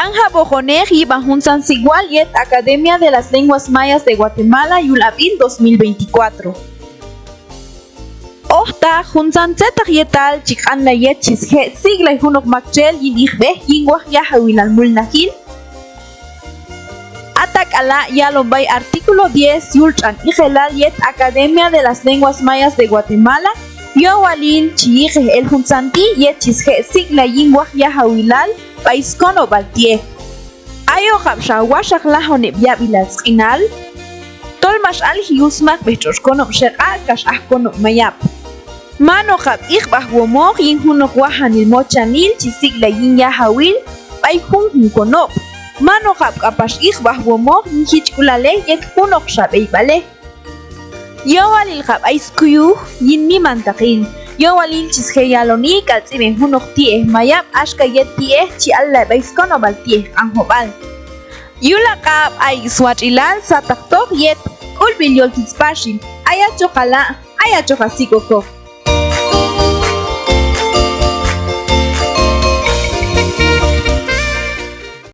Tanja Bojoneji Bajunsan Sigual Yet Academia de las Lenguas Mayas de Guatemala Yulapil 2024. Ohta Junsan Zetak Yetal Chikan la Yet Chishe Sigla y Hunok Makchel Yinigbe Yingwah Yahawilal Mulnahil. Atak ala Yalombay artículo 10 Yulchan Igelal Yet Academia de las Lenguas Mayas de Guatemala Yowalil Chiyije el Junsanti Yet Chishe Sigla Yingwah Yahawilal Paiskono Baltie. Ayo Habsha Washak Lahone Biabilal Skinal. Tolmash al Hiusmak Bechoshkono Shekal Kash Ahkono Mayap. Mano Hab Ichbah Womog Yin Hunok Wahanil Mochanil Chisigla Yin Yahawil Pai Hun Konop. Mano Hab Kapash Ichbah Womog Yin Hichkulale Yet Hunok Shabeibale. Yowalil Hab Aiskuyu Yin Nimantakin. Yowalil Chisheyaloni Kalziben Hunok Tie Mayap Ashka Yet Tie Chi Alla Baiskono Baltie Anhobal. Yulakab Ay Swachilal Sataktok Yet Ulbil Yoltispashim Ayachokala Ayachokasiko.